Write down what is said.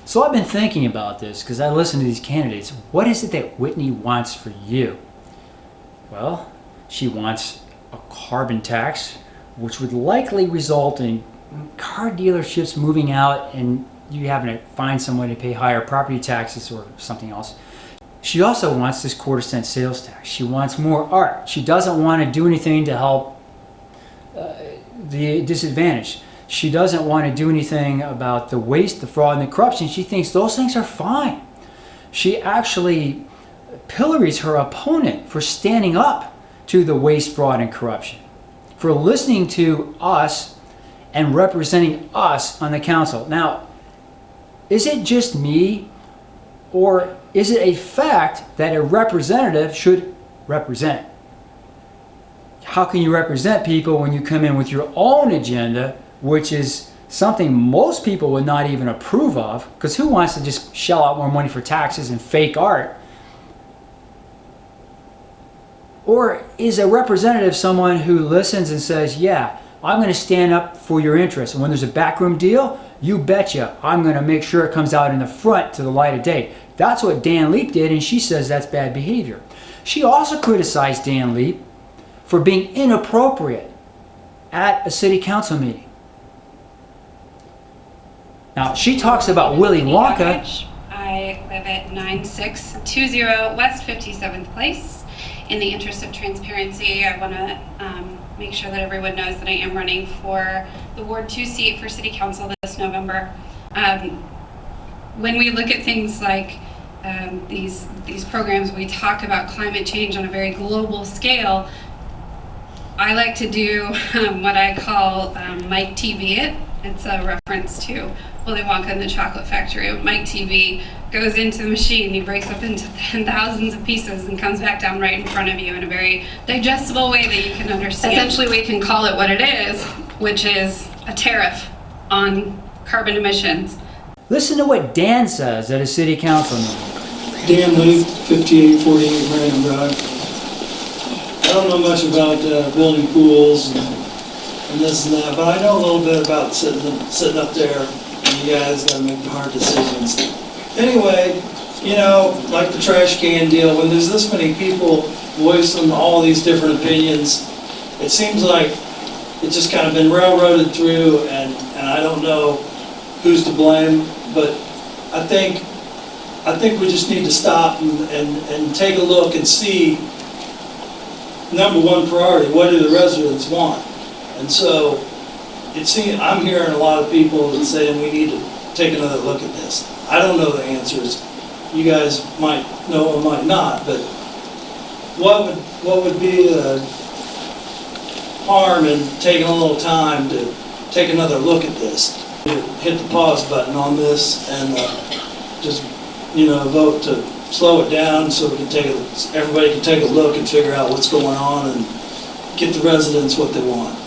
So I've been thinking about this because I listen to these candidates. What is it that Whitney wants for you? Well, she wants a carbon tax, which would likely result in car dealerships moving out and you having to find some way to pay higher property taxes or something else. She also wants this quarter-cent sales tax. She wants more art. She doesn't want to do anything to help the disadvantaged. She doesn't want to do anything about the waste, the fraud, and the corruption. She thinks those things are fine. She actually pillories her opponent for standing up to the waste, fraud, and corruption, for listening to us and representing us on the council. Now, is it just me, or is it a fact that a representative should represent? How can you represent people when you come in with your own agenda, which is something most people would not even approve of? Because who wants to just shell out more money for taxes and fake art? Or is a representative someone who listens and says, yeah, I'm going to stand up for your interests, and when there's a backroom deal, you betcha I'm going to make sure it comes out in the front to the light of day. That's what Dan Leap did, and she says that's bad behavior. She also criticized Dan Leap for being inappropriate at a city council meeting. Now, she talks about Willy Wonka. Yadrich. I live at 9620 West 57th Place. In the interest of transparency, I want to make sure that everyone knows that I am running for the Ward 2 seat for City Council this November. When we look at things like these programs, we talk about climate change on a very global scale. I like to do what I call Mike TV it. It's a reference to Willy Wonka and the Chocolate Factory. Mike TV goes into the machine, he breaks up into thousands of pieces and comes back down right in front of you in a very digestible way that you can understand. Essentially, we can call it what it is, which is a tariff on carbon emissions. Listen to what Dan says at a city council meeting. Dan Leap, 5848 Merriam Drive. I don't know much about building pools and this and that, but I know a little bit about sitting up there, and you guys got to make the hard decisions. Anyway, you know, like the trash can deal, when there's this many people voicing all these different opinions, it seems like it's just kind of been railroaded through, and I don't know who's to blame, but I think we just need to stop and take a look and see, number one priority, what do the residents want? And so I'm hearing a lot of people that saying we need to take another look at this. I don't know the answers. You guys might know or might not, but what would be the harm in taking a little time to take another look at this? Hit the pause button on this and just, vote to slow it down so we can everybody can take a look and figure out what's going on and get the residents what they want.